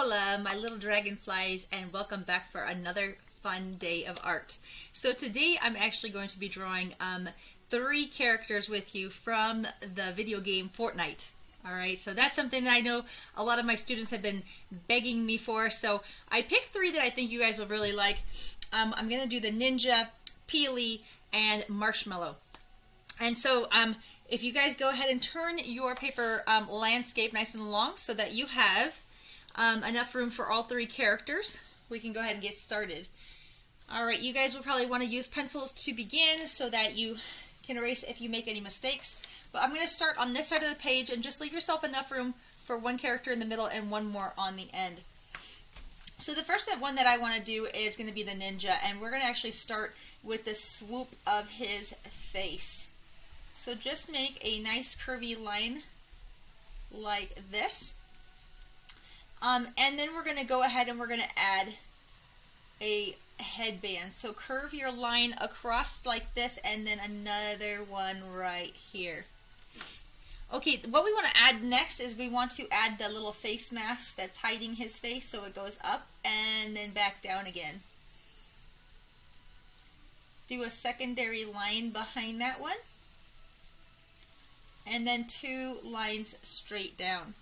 Hola, my little dragonflies, and welcome back for another fun day of art. So today I'm actually going to be drawing 3 characters with you from the video game Fortnite. Alright, so that's something that I know a lot of my students have been begging me for, so I picked 3 that I think you guys will really like. I'm going to do the Ninja, Peely, and Marshmello. And so if you guys go ahead and turn your paper landscape nice and long so that you have enough room for all 3 characters, we can go ahead and get started. Alright, you guys will probably want to use pencils to begin so that you can erase if you make any mistakes. But I'm going to start on this side of the page and just leave yourself enough room for 1 character in the middle and 1 more on the end. So the first one that I want to do is going to be the ninja, and we're going to actually start with the swoop of his face. So just make a nice curvy line like this. And then we're going to go ahead and we're going to add a headband. So curve your line across like this and then another one right here. Okay, what we want to add next is we want to add the little face mask that's hiding his face, so it goes up and then back down again. Do a secondary line behind that one. And then 2 lines straight down.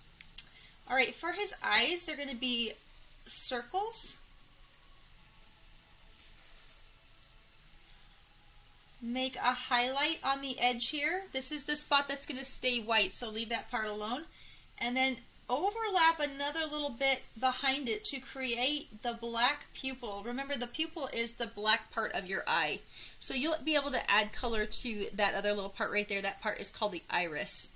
Alright, for his eyes, they're going to be circles. Make a highlight on the edge here. This is the spot that's going to stay white, so leave that part alone. And then overlap another little bit behind it to create the black pupil. Remember, the pupil is the black part of your eye. So you'll be able to add color to that other little part right there. That part is called the iris.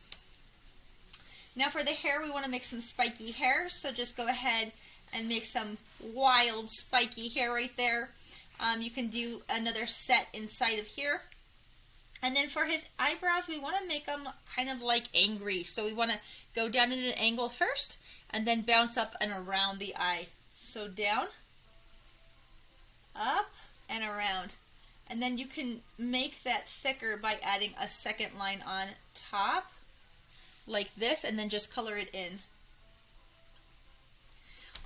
Now for the hair, we want to make some spiky hair. So just go ahead and make some wild spiky hair right there. You can do another set inside of here. And then for his eyebrows, we want to make them kind of like angry. So we want to go down at an angle first and then bounce up and around the eye. So down, up, and around. And then you can make that thicker by adding a second line on top like this and then just color it in.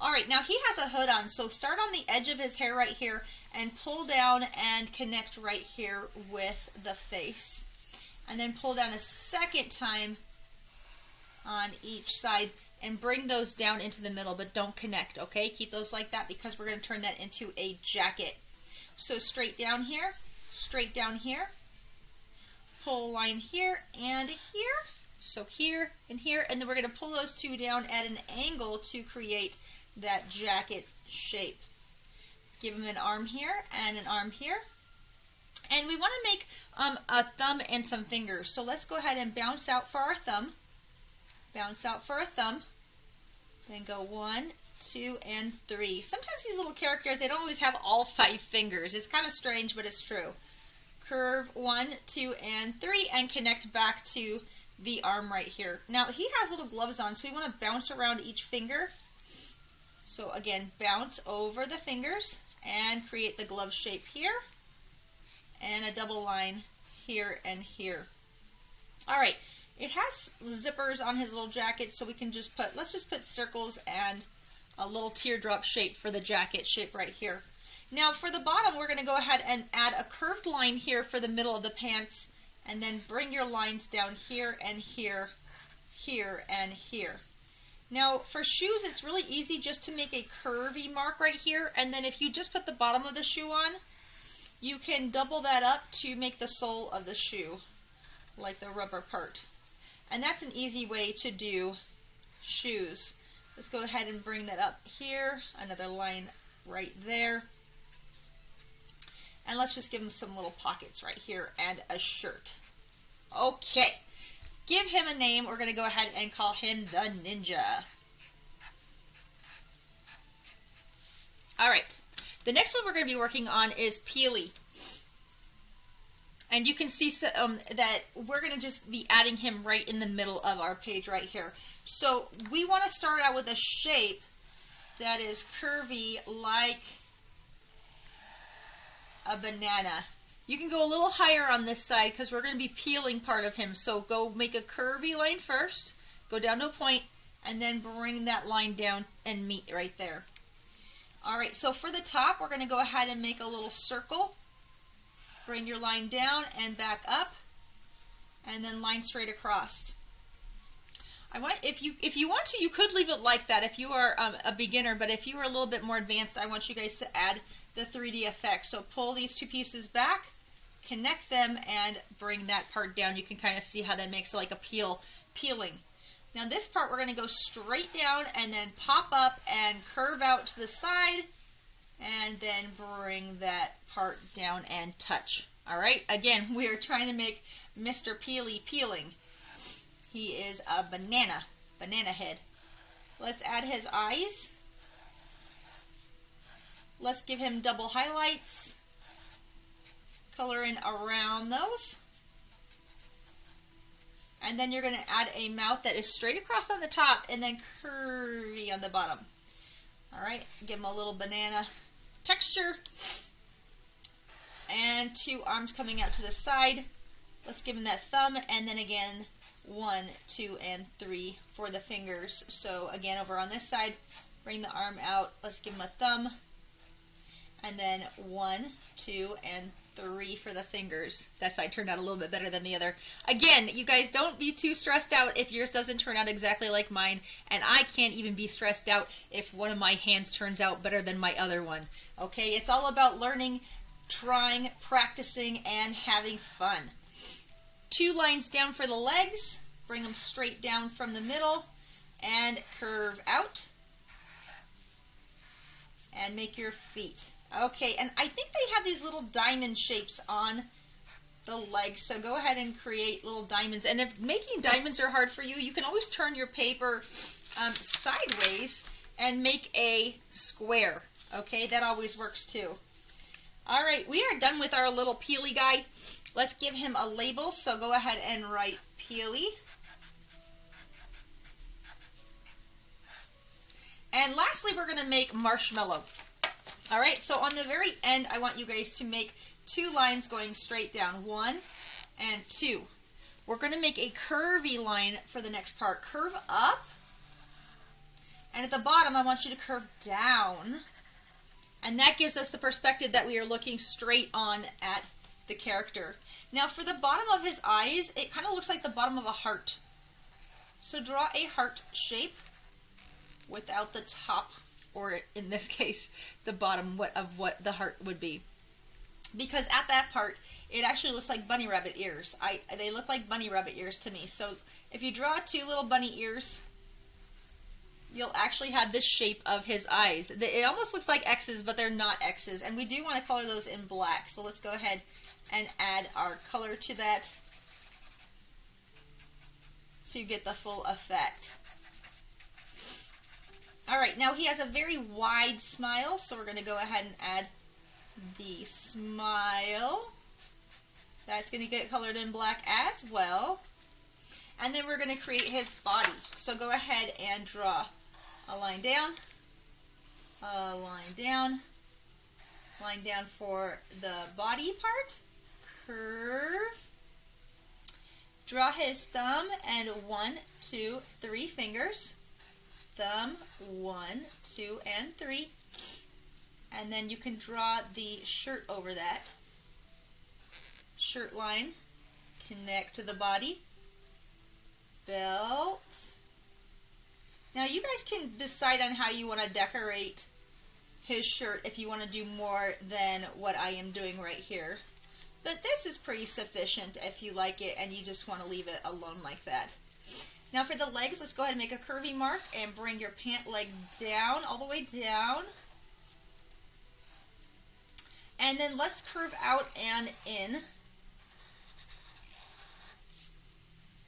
Alright, now he has a hood on, so start on the edge of his hair right here and pull down and connect right here with the face. And then pull down a second time on each side and bring those down into the middle, but don't connect, okay? Keep those like that because we're going to turn that into a jacket. So straight down here, pull a line here and here, so here and here, and then we're going to pull those 2 down at an angle to create that jacket shape. Give him an arm here and an arm here. And we want to make a thumb and some fingers. So let's go ahead and bounce out for our thumb. Bounce out for a thumb. Then go 1, 2, and 3. Sometimes these little characters, they don't always have all 5 fingers. It's kind of strange, but it's true. Curve 1, 2, and 3 and connect back to the arm right here. Now he has little gloves on, so we want to bounce around each finger. So again, bounce over the fingers and create the glove shape here and a double line here and here. Alright, it has zippers on his little jacket, so we can just put, let's just put circles and a little teardrop shape for the jacket shape right here. Now for the bottom, we're going to go ahead and add a curved line here for the middle of the pants and then bring your lines down here and here, here and here. Now for shoes, it's really easy just to make a curvy mark right here, and then if you just put the bottom of the shoe on, you can double that up to make the sole of the shoe, like the rubber part. And that's an easy way to do shoes. Let's go ahead and bring that up here, another line right there. And let's just give him some little pockets right here and a shirt. Okay. Give him a name. We're going to go ahead and call him the Ninja. Alright. The next one we're going to be working on is Peely. And you can see that we're going to just be adding him right in the middle of our page right here. So we want to start out with a shape that is curvy like a banana. You can go a little higher on this side because we're going to be peeling part of him. So go make a curvy line first, go down to a point, and then bring that line down and meet right there. All right, so for the top, we're going to go ahead and make a little circle. Bring your line down and back up, and then line straight across. If you want to, you could leave it like that if you are a beginner, but if you are a little bit more advanced, I want you guys to add the 3D effect. So pull these two pieces back, connect them, and bring that part down. You can kind of see how that makes like a peeling. Now this part we're going to go straight down and then pop up and curve out to the side, and then bring that part down and touch. All right, again, we are trying to make Mr. Peely peeling. He is a banana head. Let's add his eyes. Let's give him double highlights. Color in around those. And then you're going to add a mouth that is straight across on the top and then curvy on the bottom. All right, give him a little banana texture. And two arms coming out to the side. Let's give him that thumb, and then again 1, 2, and 3 for the fingers. So again, over on this side, bring the arm out. Let's give him a thumb, and then 1, 2, and 3 for the fingers. That side turned out a little bit better than the other. Again, you guys, don't be too stressed out if yours doesn't turn out exactly like mine, and I can't even be stressed out if one of my hands turns out better than my other one. Okay, it's all about learning, trying, practicing, and having fun. 2 lines down for the legs, bring them straight down from the middle, and curve out, and make your feet. Okay, and I think they have these little diamond shapes on the legs, so go ahead and create little diamonds. And if making diamonds are hard for you, you can always turn your paper sideways and make a square. Okay, that always works too. All right, we are done with our little Peely guy. Let's give him a label, so go ahead and write Peely. And lastly, we're going to make Marshmello. All right, so on the very end, I want you guys to make 2 lines going straight down, 1 and 2. We're going to make a curvy line for the next part. Curve up, and at the bottom, I want you to curve down, and that gives us the perspective that we are looking straight on at the character. Now, for the bottom of his eyes, it kind of looks like the bottom of a heart. So draw a heart shape without the top, or in this case, the bottom of what the heart would be. Because at that part, it actually looks like bunny rabbit ears. They look like bunny rabbit ears to me. So if you draw 2 little bunny ears, you'll actually have this shape of his eyes. It almost looks like X's, but they're not X's. And we do want to color those in black. So let's go ahead and add our color to that to get the full effect. All right, now he has a very wide smile, so we're going to go ahead and add the smile. That's going to get colored in black as well. And then we're going to create his body. So go ahead and draw a line down, a line down, line down for the body part, curve, draw his thumb, and 1, 2, 3 fingers. Thumb, 1, 2, and 3. And then you can draw the shirt over that. Shirt line, connect to the body. Belt. Now you guys can decide on how you want to decorate his shirt if you want to do more than what I am doing right here. But this is pretty sufficient if you like it and you just want to leave it alone like that. Now for the legs, let's go ahead and make a curvy mark and bring your pant leg down, all the way down. And then let's curve out and in.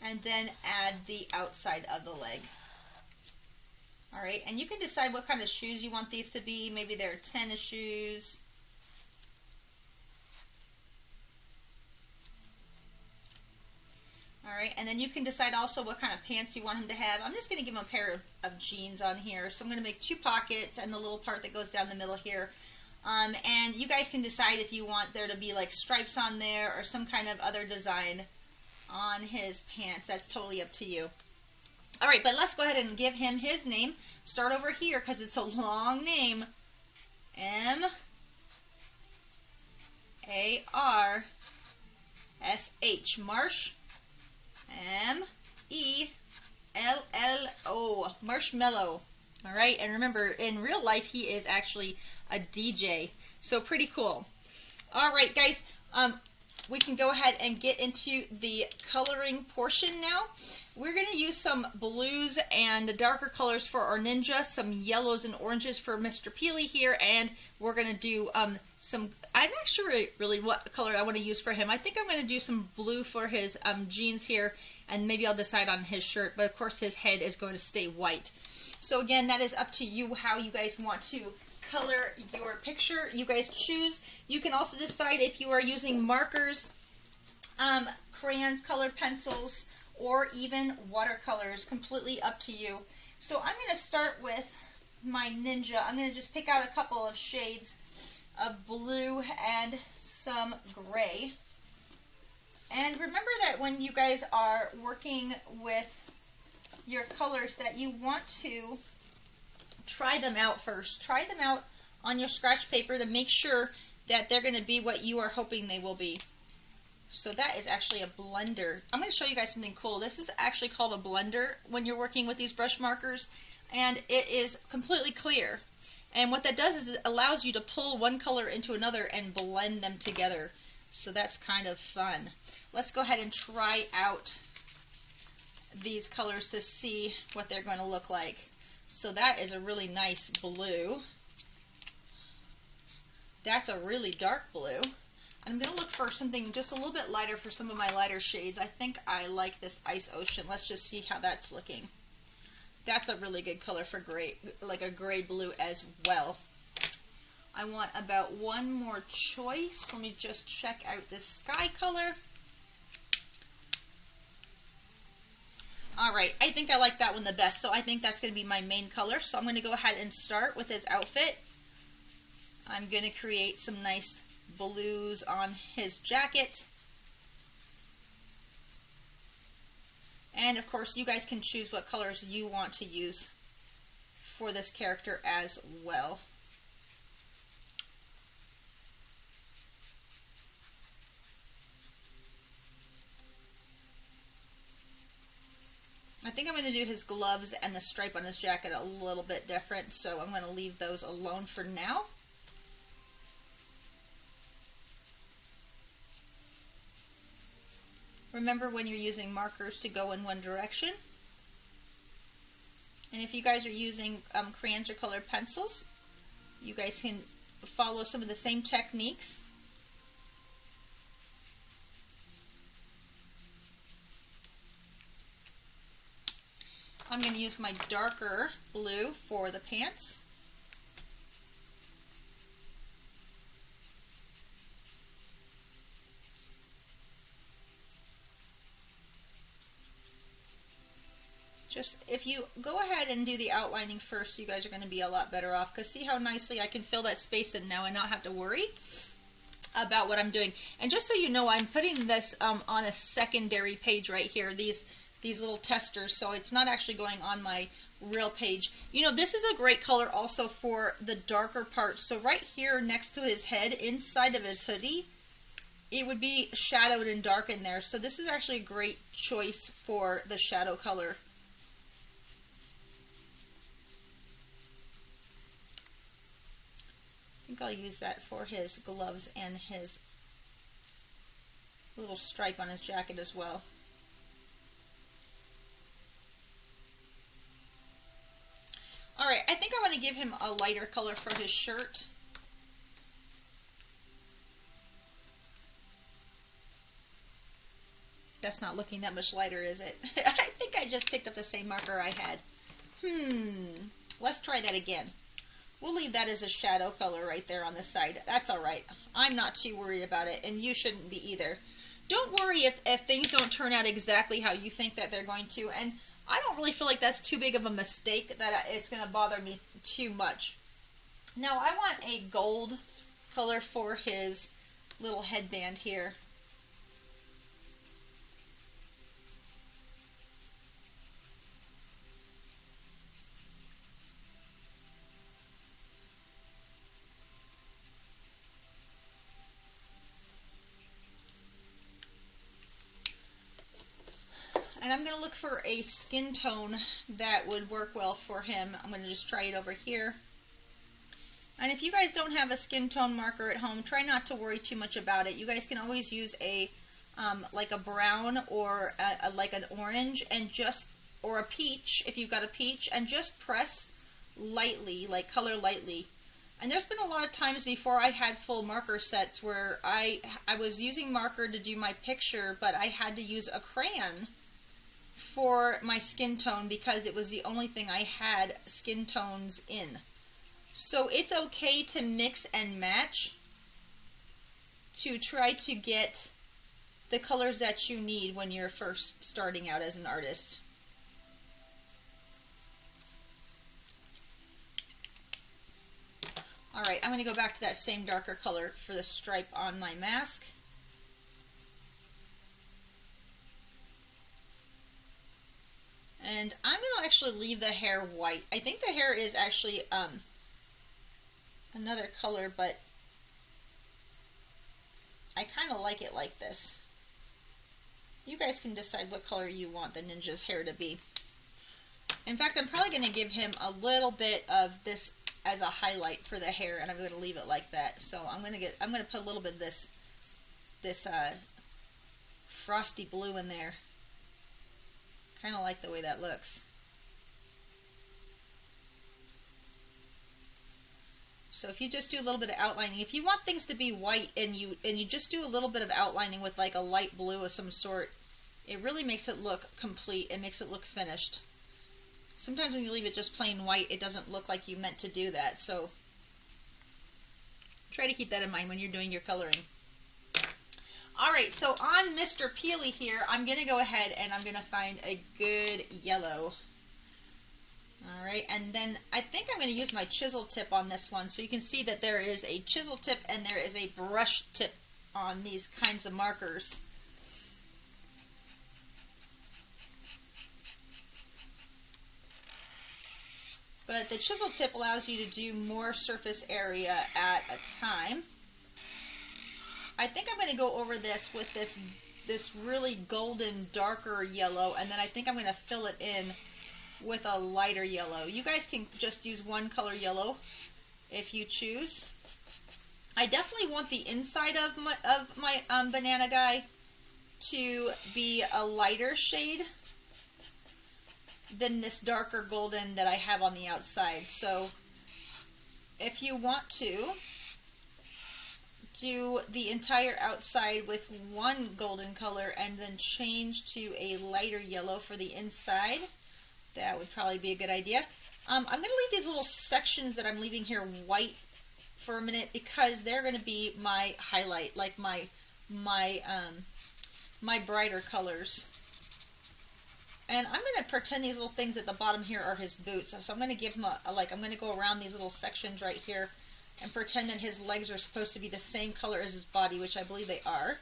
And then add the outside of the leg. All right, and you can decide what kind of shoes you want these to be. Maybe they're tennis shoes. All right, and then you can decide also what kind of pants you want him to have. I'm just going to give him a pair of jeans on here. So I'm going to make 2 pockets and the little part that goes down the middle here. And you guys can decide if you want there to be like stripes on there or some kind of other design on his pants. That's totally up to you. All right, but let's go ahead and give him his name. Start over here because it's a long name. M-A-R-S-H. Marsh. M-E-L-L-O. Marshmello. All right, and remember, in real life, he is actually a DJ. So pretty cool. All right, guys, we can go ahead and get into the coloring portion now. We're going to use some blues and darker colors for our ninja, some yellows and oranges for Mr. Peely here, and we're going to do some, I'm not sure really what color I want to use for him. I think I'm going to do some blue for his jeans here, and maybe I'll decide on his shirt, but of course his head is going to stay white. So again, that is up to you how you guys want to color your picture. You guys choose. You can also decide if you are using markers, crayons, colored pencils, or even watercolors. Completely up to you. So I'm going to start with my ninja. I'm going to just pick out a couple of shades of blue and some gray. And remember that when you guys are working with your colors that you want to try them out first. Try them out on your scratch paper to make sure that they're going to be what you are hoping they will be. So that is actually a blender. I'm going to show you guys something cool. This is actually called a blender when you're working with these brush markers, and it is completely clear. And what that does is it allows you to pull one color into another and blend them together. So that's kind of fun. Let's go ahead and try out these colors to see what they're going to look like. So that is a really nice blue. That's a really dark blue. I'm going to look for something just a little bit lighter for some of my lighter shades. I think I like this Ice Ocean. Let's just see how that's looking. That's a really good color for gray, like a gray blue as well. I want about one more choice. Let me just check out this sky color. All right, I think I like that one the best, so I think that's going to be my main color. So I'm going to go ahead and start with his outfit. I'm going to create some nice blues on his jacket. And of course, you guys can choose what colors you want to use for this character as well. I think I'm going to do his gloves and the stripe on his jacket a little bit different, so I'm going to leave those alone for now. Remember when you're using markers to go in one direction. And if you guys are using crayons or colored pencils, you guys can follow some of the same techniques. I'm going to use my darker blue for the pants. Just, if you go ahead and do the outlining first, you guys are going to be a lot better off, because see how nicely I can fill that space in now and not have to worry about what I'm doing. And just so you know, I'm putting this on a secondary page right here, these little testers, so it's not actually going on my real page. You know, this is a great color also for the darker parts. So right here next to his head, inside of his hoodie, it would be shadowed and dark in there. So this is actually a great choice for the shadow color. I think I'll use that for his gloves and his little stripe on his jacket as well. Alright, I think I want to give him a lighter color for his shirt. That's not looking that much lighter, is it? I think I just picked up the same marker I had. Let's try that again. We'll leave that as a shadow color right there on the side. That's alright. I'm not too worried about it, and you shouldn't be either. Don't worry if things don't turn out exactly how you think that they're going to, and I don't really feel like that's too big of a mistake that it's going to bother me too much. Now I want a gold color for his little headband here. And I'm going to look for a skin tone that would work well for him. I'm going to just try it over here. And if you guys don't have a skin tone marker at home, try not to worry too much about it. You guys can always use a like a brown or like an orange, and or a peach if you've got a peach, and just press lightly, like color lightly. And there's been a lot of times before I had full marker sets where I was using marker to do my picture, but I had to use a crayon for my skin tone because it was the only thing I had skin tones in. So it's okay to mix and match to try to get the colors that you need when you're first starting out as an artist. Alright, I'm going to go back to that same darker color for the stripe on my mask. And I'm going to actually leave the hair white. I think the hair is actually another color, but I kind of like it like this. You guys can decide what color you want the ninja's hair to be. In fact, I'm probably going to give him a little bit of this as a highlight for the hair, and I'm going to leave it like that. So I'm going to put a little bit of this frosty blue in there. Kind of like the way that looks. So if you just do a little bit of outlining, if you want things to be white and you just do a little bit of outlining with like a light blue of some sort, it really makes it look complete and makes it look finished. Sometimes when you leave it just plain white, it doesn't look like you meant to do that. So try to keep that in mind when you're doing your coloring. Alright, so on Mr. Peely here, I'm going to go ahead and I'm going to find a good yellow. Alright, and then I think I'm going to use my chisel tip on this one, so you can see that there is a chisel tip and there is a brush tip on these kinds of markers. But the chisel tip allows you to do more surface area at a time. I think I'm going to go over this with this really golden darker yellow, and then I think I'm going to fill it in with a lighter yellow. You guys can just use one color yellow if you choose. I definitely want the inside of my banana guy to be a lighter shade than this darker golden that I have on the outside. So if you want to do the entire outside with one golden color and then change to a lighter yellow for the inside, that would probably be a good idea. I'm going to leave these little sections that I'm leaving here white for a minute because they're going to be my highlight, like my brighter colors. And I'm going to pretend these little things at the bottom here are his boots. So I'm going to give him I'm going to go around these little sections right here and pretend that his legs are supposed to be the same color as his body, which I believe they are.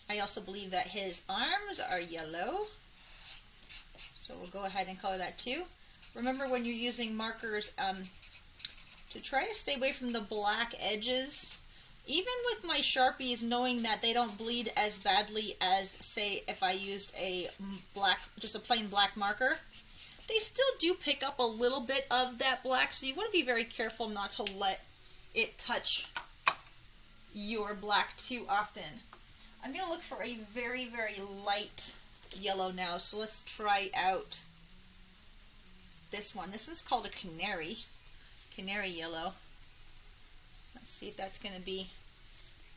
I also believe that his arms are yellow. So we'll go ahead and color that too. Remember when you're using markers to try to stay away from the black edges. Even with my Sharpies, knowing that they don't bleed as badly as, say, if I used just a plain black marker, they still do pick up a little bit of that black, so you want to be very careful not to let it touch your black too often. I'm going to look for a very, very light yellow now, so let's try out this one. This is called a canary yellow. Let's see if that's going to be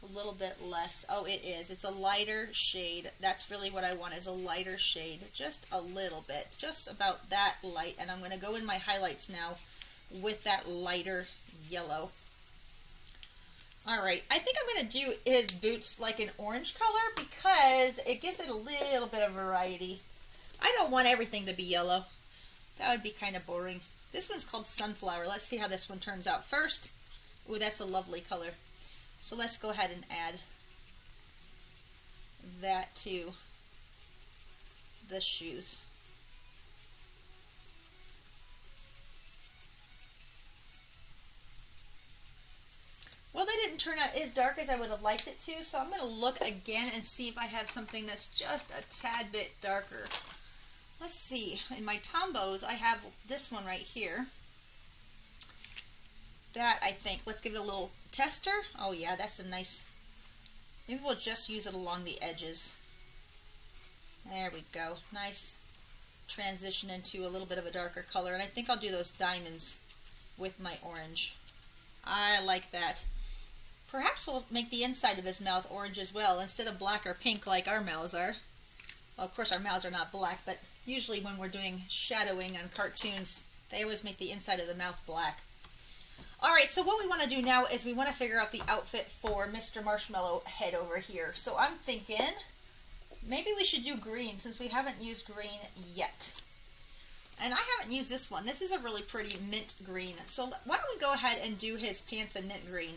a little bit less. Oh, it is. It's a lighter shade. That's really what I want, is a lighter shade. Just a little bit. Just about that light. And I'm going to go in my highlights now with that lighter yellow. Alright, I think I'm going to do his boots like an orange color because it gives it a little bit of variety. I don't want everything to be yellow. That would be kind of boring. This one's called Sunflower. Let's see how this one turns out first. Ooh, that's a lovely color. So let's go ahead and add that to the shoes. Well, they didn't turn out as dark as I would have liked it to, so I'm going to look again and see if I have something that's just a tad bit darker. Let's see. In my Tombos, I have this one right here. That, I think, let's give it a little tester. Oh yeah, that's a nice, maybe we'll just use it along the edges. There we go. Nice transition into a little bit of a darker color, and I think I'll do those diamonds with my orange. I like that. Perhaps we'll make the inside of his mouth orange as well, instead of black or pink like our mouths are. Well, of course our mouths are not black, but usually when we're doing shadowing on cartoons, they always make the inside of the mouth black. Alright, so what we want to do now is we want to figure out the outfit for Mr. Marshmello head over here. So I'm thinking maybe we should do green, since we haven't used green yet. And I haven't used this one. This is a really pretty mint green. So why don't we go ahead and do his pants in mint green.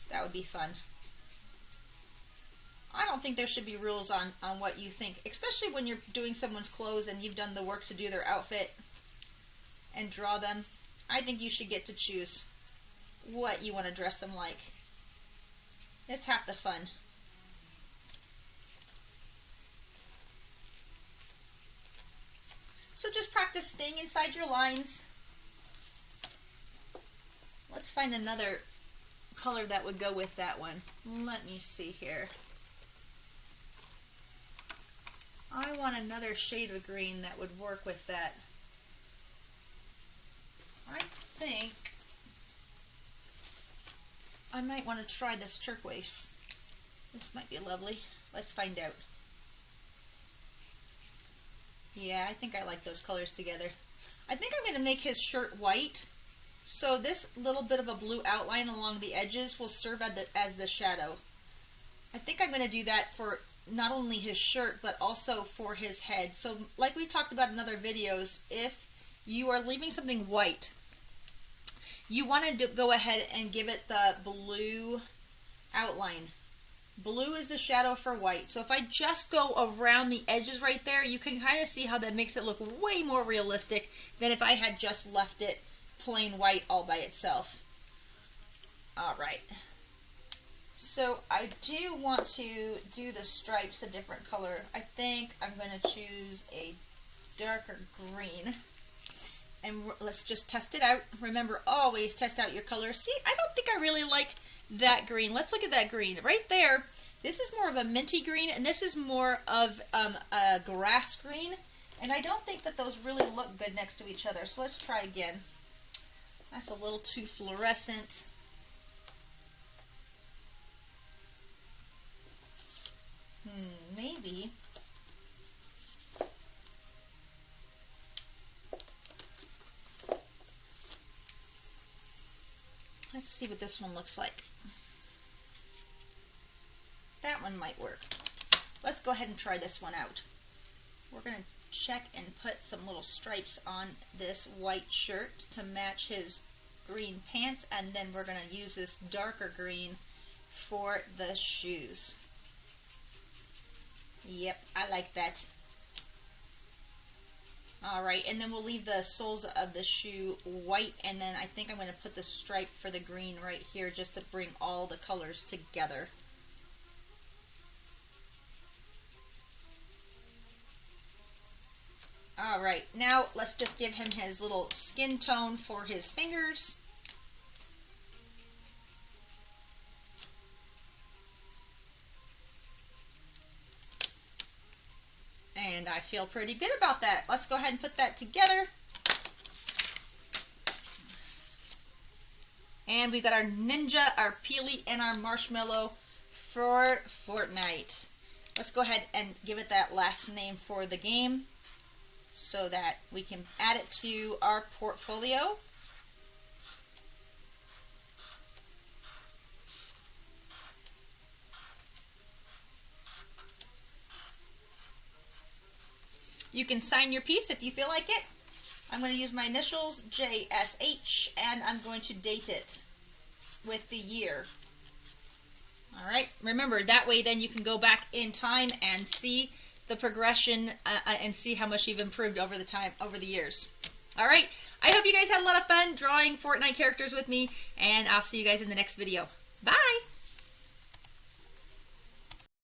That would be fun. I don't think there should be rules on what you think, especially when you're doing someone's clothes and you've done the work to do their outfit and draw them. I think you should get to choose what you want to dress them like. It's half the fun. So just practice staying inside your lines. Let's find another color that would go with that one. Let me see here. I want another shade of green that would work with that. I think I might want to try this turquoise. This might be lovely. Let's find out. Yeah, I think I like those colors together. I think I'm going to make his shirt white. So this little bit of a blue outline along the edges will serve as the shadow. I think I'm going to do that for not only his shirt, but also for his head. So like we've talked about in other videos, if you are leaving something white, you want to go ahead and give it the blue outline. Blue is the shadow for white. So if I just go around the edges right there, you can kind of see how that makes it look way more realistic than if I had just left it plain white all by itself. Alright. So I do want to do the stripes a different color. I think I'm going to choose a darker green. And let's just test it out. Remember, always test out your colors. See, I don't think I really like that green. Let's look at that green. Right there, this is more of a minty green, and this is more of a grass green. And I don't think that those really look good next to each other. So let's try again. That's a little too fluorescent. Maybe. Let's see what this one looks like. That one might work. Let's go ahead and try this one out. We're going to check and put some little stripes on this white shirt to match his green pants, and then we're going to use this darker green for the shoes. Yep, I like that. Alright, and then we'll leave the soles of the shoe white, and then I think I'm going to put the stripe for the green right here just to bring all the colors together. Alright, now let's just give him his little skin tone for his fingers. And I feel pretty good about that. Let's go ahead and put that together. And we've got our ninja, our Peely, and our Marshmello for Fortnite. Let's go ahead and give it that last name for the game so that we can add it to our portfolio. You can sign your piece if you feel like it. I'm going to use my initials, JSH, and I'm going to date it with the year. Alright, remember, that way then you can go back in time and see the progression and see how much you've improved over the years. Alright, I hope you guys had a lot of fun drawing Fortnite characters with me, and I'll see you guys in the next video. Bye!